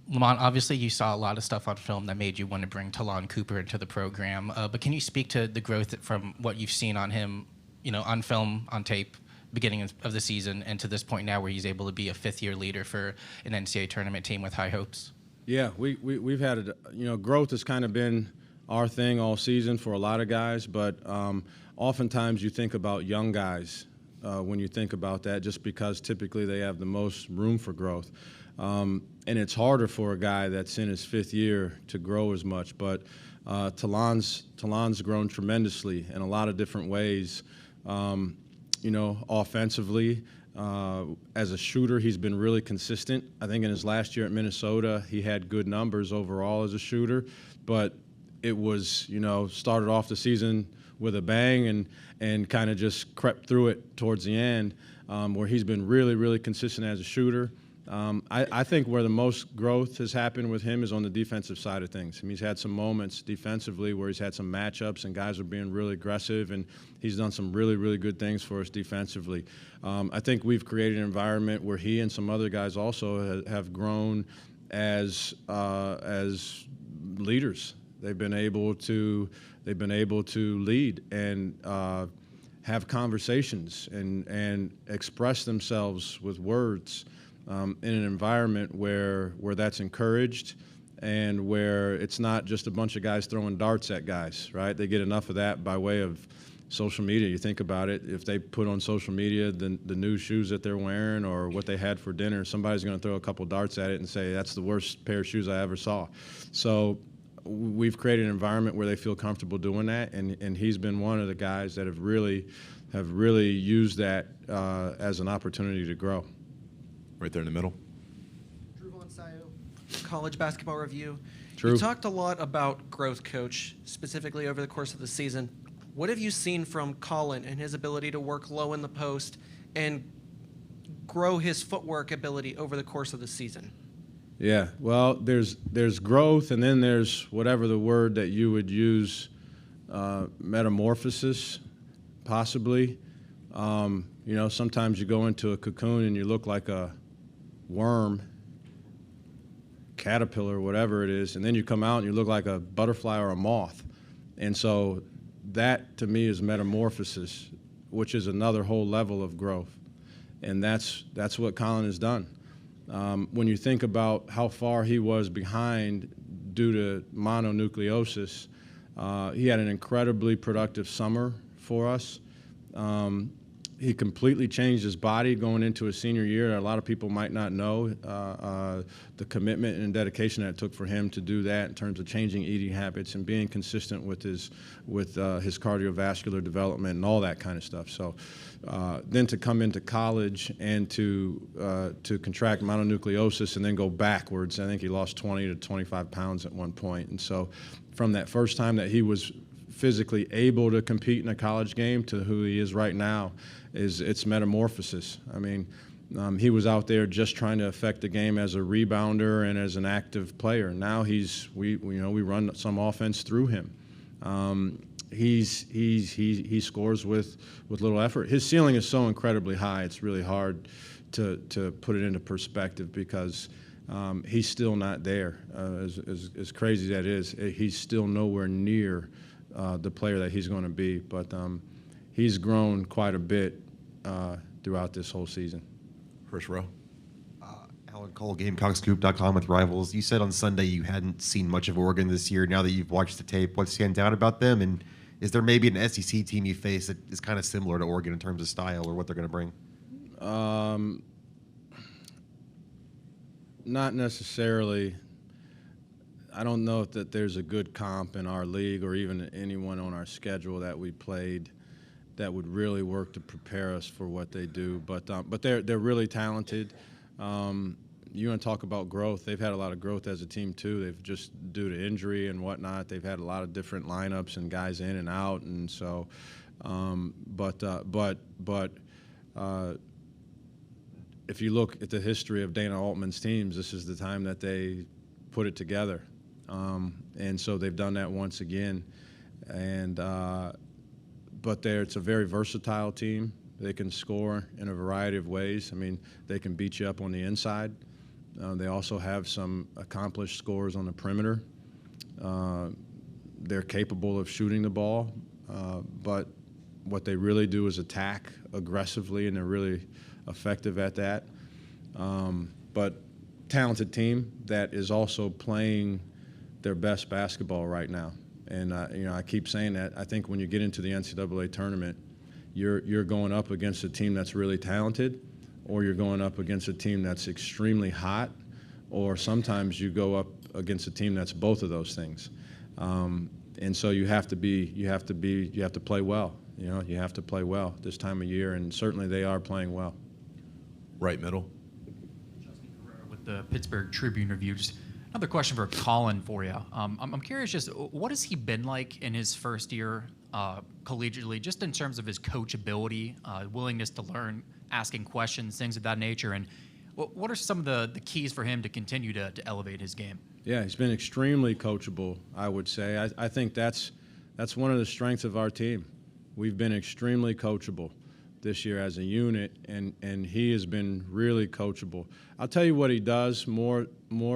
Lamont, obviously you saw a lot of stuff on film that made you want to bring Talon Cooper into the program, but can you speak to the growth from what you've seen on him, on film, on tape, beginning of the season, and to this point now where he's able to be a fifth-year leader for an NCAA tournament team with high hopes? Yeah, we've had growth has kind of been our thing all season for a lot of guys, but oftentimes you think about young guys when you think about that, just because typically they have the most room for growth. And it's harder for a guy that's in his fifth year to grow as much. But Talon's grown tremendously in a lot of different ways. Offensively, as a shooter, he's been really consistent. I think in his last year at Minnesota, he had good numbers overall as a shooter. But it was, started off the season with a bang and kind of just crept through it towards the end, where he's been really, really consistent as a shooter. I think where the most growth has happened with him is on the defensive side of things. I mean, he's had some moments defensively where he's had some matchups and guys are being really aggressive, and he's done some really, really good things for us defensively. I think we've created an environment where he and some other guys also have grown as leaders. They've been able to lead and have conversations and express themselves with words. In an environment where that's encouraged and where it's not just a bunch of guys throwing darts at guys, right? They get enough of that by way of social media. You think about it, if they put on social media the new shoes that they're wearing or what they had for dinner, somebody's going to throw a couple darts at it and say, that's the worst pair of shoes I ever saw. So we've created an environment where they feel comfortable doing that, and he's been one of the guys that have really used that as an opportunity to grow. Right there in the middle. College Basketball Review. True. You talked a lot about growth, Coach, specifically over the course of the season. What have you seen from Colin and his ability to work low in the post and grow his footwork ability over the course of the season? Yeah, well, there's growth, and then there's whatever the word that you would use, metamorphosis, possibly. Sometimes you go into a cocoon and you look like a worm, caterpillar, whatever it is, and then you come out and you look like a butterfly or a moth. And so that, to me, is metamorphosis, which is another whole level of growth. And that's what Colin has done. When you think about how far he was behind due to mononucleosis, he had an incredibly productive summer for us. He completely changed his body going into his senior year. A lot of people might not know the commitment and dedication that it took for him to do that in terms of changing eating habits and being consistent with his cardiovascular development and all that kind of stuff. So then to come into college and to contract mononucleosis and then go backwards, I think he lost 20 to 25 pounds at one point. And so from that first time that he was physically able to compete in a college game to who he is right now, it's metamorphosis. I mean, he was out there just trying to affect the game as a rebounder and as an active player. Now we run some offense through him. He scores with little effort. His ceiling is so incredibly high. It's really hard to put it into perspective because he's still not there. As crazy as that is, he's still nowhere near the player that he's going to be. But he's grown quite a bit throughout this whole season. First row. Alan Cole, GamecockScoop.com with Rivals. You said on Sunday you hadn't seen much of Oregon this year. Now that you've watched the tape, what stands out about them? And is there maybe an SEC team you face that is kind of similar to Oregon in terms of style or what they're going to bring? Not necessarily. I don't know that there's a good comp in our league or even anyone on our schedule that we played that would really work to prepare us for what they do. But they're really talented. You want to talk about growth? They've had a lot of growth as a team too. They've just due to injury and whatnot. They've had a lot of different lineups and guys in and out, and so. If you look at the history of Dana Altman's teams, this is the time that they put it together, and so they've done that once again. But it's a very versatile team. They can score in a variety of ways. I mean, they can beat you up on the inside. They also have some accomplished scorers on the perimeter. They're capable of shooting the ball, but what they really do is attack aggressively, and they're really effective at that. But talented team that is also playing their best basketball right now. And I keep saying that. I think when you get into the NCAA tournament, you're going up against a team that's really talented, or you're going up against a team that's extremely hot, or sometimes you go up against a team that's both of those things. And so you have to play well. You have to play well this time of year, and certainly they are playing well. Right middle. With the Pittsburgh Tribune Review. Just another question for Colin for you. I'm curious, just what has he been like in his first year collegiately, just in terms of his coachability, willingness to learn, asking questions, things of that nature, and what are some of the keys for him to continue to elevate his game? Yeah, he's been extremely coachable, I would say. I think that's one of the strengths of our team. We've been extremely coachable this year as a unit, and he has been really coachable. I'll tell you what he does more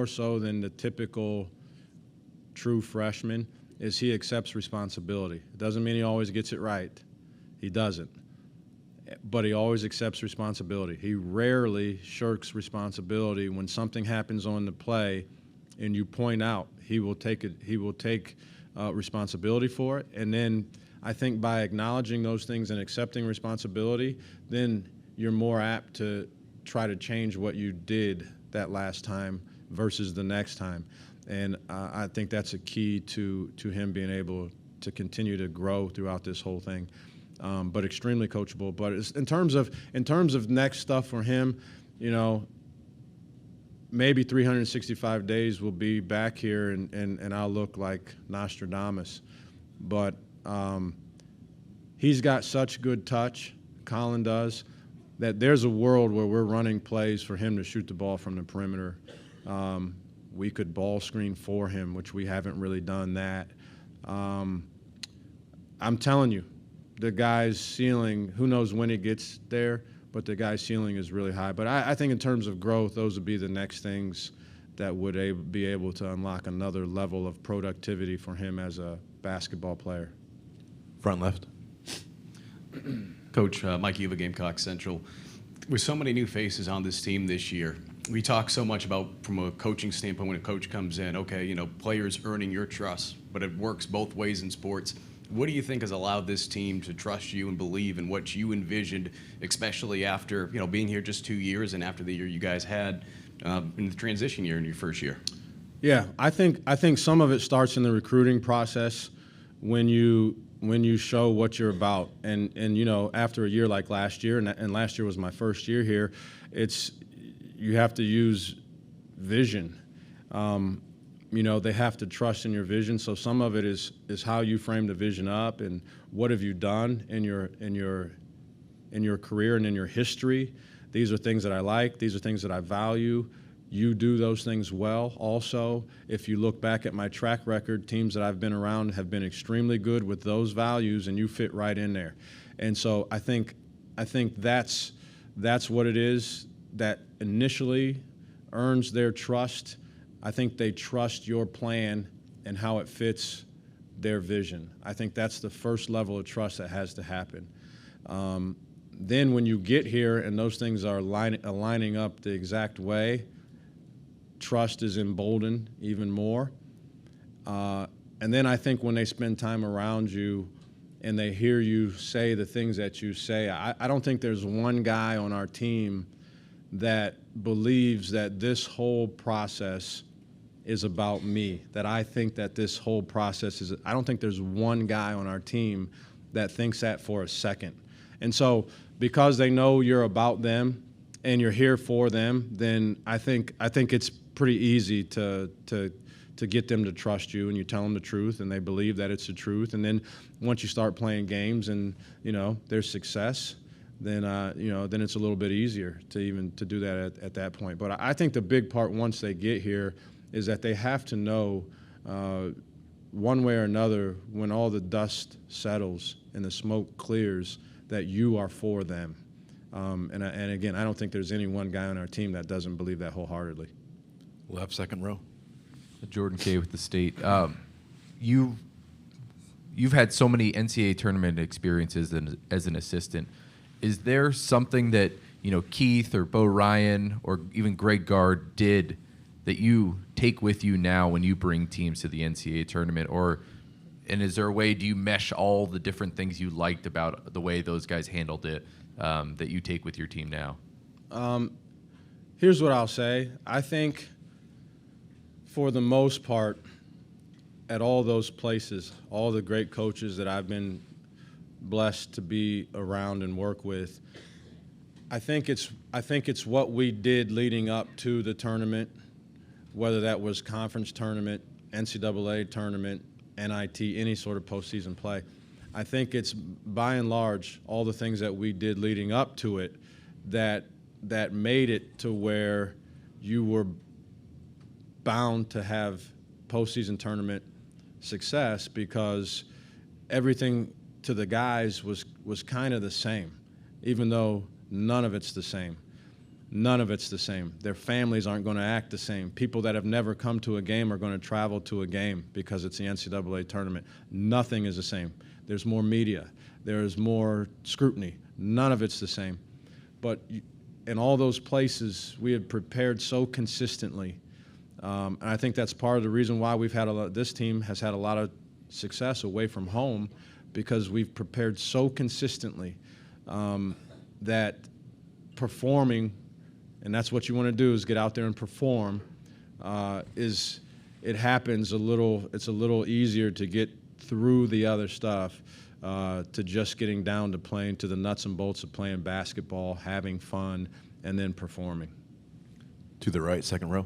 so than the typical true freshman is he accepts responsibility. It doesn't mean he always gets it right. He doesn't. But he always accepts responsibility. He rarely shirks responsibility. When something happens on the play and you point out, he will take responsibility for it. And then I think by acknowledging those things and accepting responsibility, then you're more apt to try to change what you did that last time versus the next time. And I think that's a key to him being able to continue to grow throughout this whole thing. But extremely coachable. But in terms of next stuff for him, maybe 365 days we'll be back here and I'll look like Nostradamus. But he's got such good touch, Colin does, that there's a world where we're running plays for him to shoot the ball from the perimeter. We could ball screen for him, which we haven't really done that. I'm telling you, the guy's ceiling, who knows when he gets there, but the guy's ceiling is really high. But I think in terms of growth, those would be the next things that would be able to unlock another level of productivity for him as a basketball player. Front left. Coach Mike Uva, Gamecock Central. With so many new faces on this team this year, we talk so much about, from a coaching standpoint, when a coach comes in, okay, players earning your trust, but it works both ways in sports. What do you think has allowed this team to trust you and believe in what you envisioned, especially after being here just 2 years and after the year you guys had in the transition year in your first year? Yeah, I think some of it starts in the recruiting process when you show what you're about, and after a year like last year, and last year was my first year here, you have to use vision. They have to trust in your vision. So some of it is how you frame the vision up, and what have you done in your career and in your history. These are things that I like. These are things that I value. You do those things well. Also, if you look back at my track record, teams that I've been around have been extremely good with those values, and you fit right in there. And so I think that's what it is that initially earns their trust. I think they trust your plan and how it fits their vision. I think that's the first level of trust that has to happen. Then when you get here and those things are aligning up the exact way, trust is emboldened even more. And then I think when they spend time around you and they hear you say the things that you say, I don't think there's one guy on our team that believes that this whole process is about me, that I think that this whole process is, I don't think there's one guy on our team that thinks that for a second. And so because they know you're about them and you're here for them, then I think it's pretty easy to get them to trust you, and you tell them the truth and they believe that it's the truth. And then once you start playing games and there's success, then then it's a little bit easier to do that at that point. But I think the big part once they get here is that they have to know one way or another, when all the dust settles and the smoke clears, that you are for them. And again, I don't think there's any one guy on our team that doesn't believe that wholeheartedly. Left, second row. Jordan K with the State. You've had so many NCAA tournament experiences as an assistant. Is there something that Keith or Bo Ryan or even Greg Gard did that you take with you now when you bring teams to the NCAA tournament? And is there a way, do you mesh all the different things you liked about the way those guys handled it that you take with your team now? Here's what I'll say. I think for the most part, at all those places, all the great coaches that I've been blessed to be around and work with, I think it's what we did leading up to the tournament, whether that was conference tournament, NCAA tournament, NIT, any sort of postseason play. I think it's by and large all the things that we did leading up to it that made it to where you were bound to have postseason tournament success, because everything to the guys was kind of the same, even though none of it's the same. None of it's the same. Their families aren't going to act the same. People that have never come to a game are going to travel to a game because it's the NCAA tournament. Nothing is the same. There's more media. There's more scrutiny. None of it's the same. But in all those places, we had prepared so consistently. And I think that's part of the reason why this team has had a lot of success away from home, because we've prepared so consistently that performing, and that's what you want to do, is get out there and perform, it happens it's a little easier to get through the other stuff, to just getting down to playing to the nuts and bolts of playing basketball, having fun, and then performing. To the right, second row.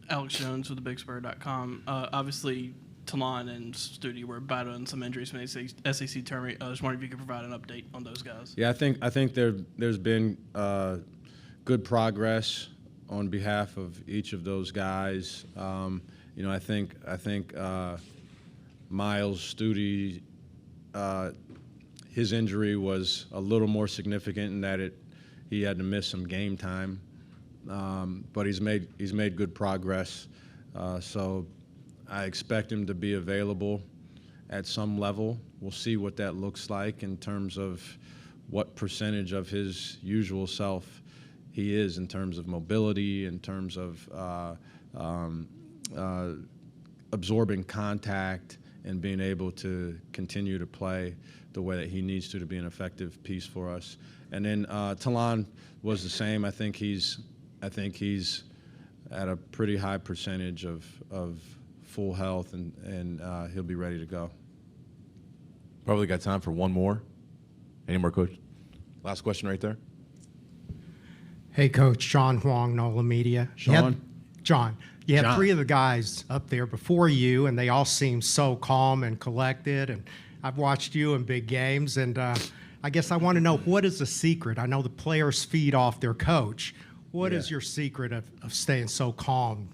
Alex Jones with thebigspur.com. Obviously, Talon and Studi were battling some injuries from the SEC tournament. I was wondering if you could provide an update on those guys. Yeah, I think there's been good progress on behalf of each of those guys. I think Miles Studi, his injury was a little more significant in that he had to miss some game time, but he's made good progress. So I expect him to be available at some level. We'll see what that looks like in terms of what percentage of his usual self he is, in terms of mobility, in terms of absorbing contact and being able to continue to play the way that he needs to be an effective piece for us. And then Talon was the same. I think he's at a pretty high percentage of full health, and he'll be ready to go. Probably got time for one more. Any more, Coach? Last question right there. Hey, Coach. Sean Huang, NOLA Media. Sean? John. You had John. 3 of the guys up there before you, and they all seem so calm and collected. And I've watched you in big games, and I guess I want to know, what is the secret? I know the players feed off their coach. What is your secret of staying so calm?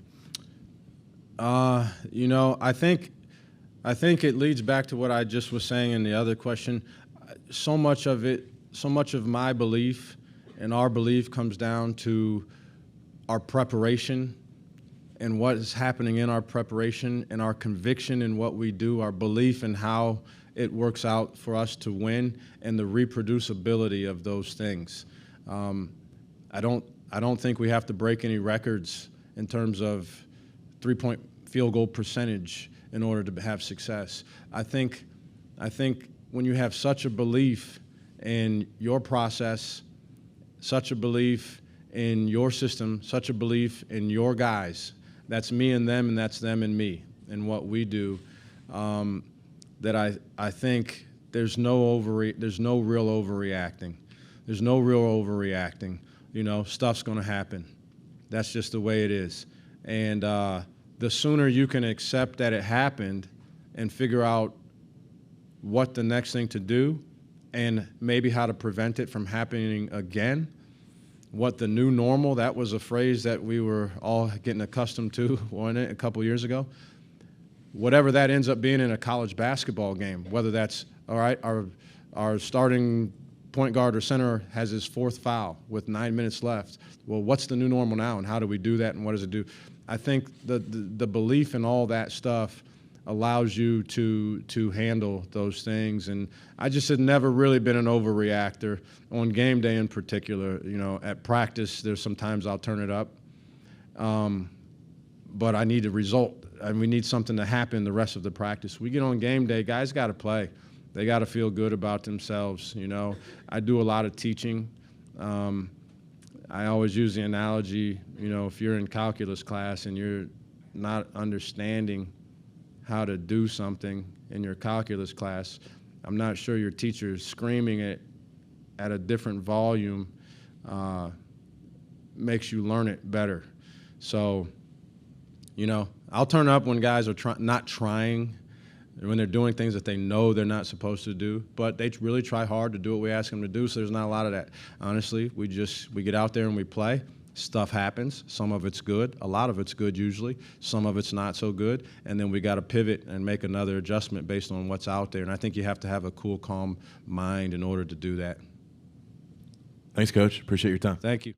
I think it leads back to what I just was saying in the other question. So much of my belief and our belief comes down to our preparation and what is happening in our preparation, and our conviction in what we do, our belief in how it works out for us to win, and the reproducibility of those things. I don't think we have to break any records in terms of three-point field goal percentage in order to have success. I think when you have such a belief in your process, such a belief in your system, such a belief in your guys, that's me and them, and that's them and me, and what we do, that I think there's no real overreacting. There's no real overreacting. Stuff's going to happen. That's just the way it is. And the sooner you can accept that it happened and figure out what the next thing to do and maybe how to prevent it from happening again, what the new normal, that was a phrase that we were all getting accustomed to, wasn't it, a couple years ago? Whatever that ends up being in a college basketball game, whether that's, all right, our starting point guard or center has his 4th foul with 9 minutes left. Well, what's the new normal now, and how do we do that, and what does it do? I think the belief in all that stuff allows you to handle those things. And I just had never really been an overreactor on game day in particular. You know, at practice, there's sometimes I'll turn it up, but I need a result, and we need something to happen the rest of the practice. We get on game day, guys got to play. They got to feel good about themselves. You know, I do a lot of teaching. I always use the analogy, you know, if you're in calculus class and you're not understanding how to do something in your calculus class, I'm not sure your teacher is screaming it at a different volume makes you learn it better. So, you know, I'll turn up when guys are not trying, when they're doing things that they know they're not supposed to do, but they really try hard to do what we ask them to do, so there's not a lot of that. Honestly, we get out there and we play. Stuff happens. Some of it's good. A lot of it's good usually. Some of it's not so good. And then we got to pivot and make another adjustment based on what's out there. And I think you have to have a cool, calm mind in order to do that. Thanks, Coach. Appreciate your time. Thank you.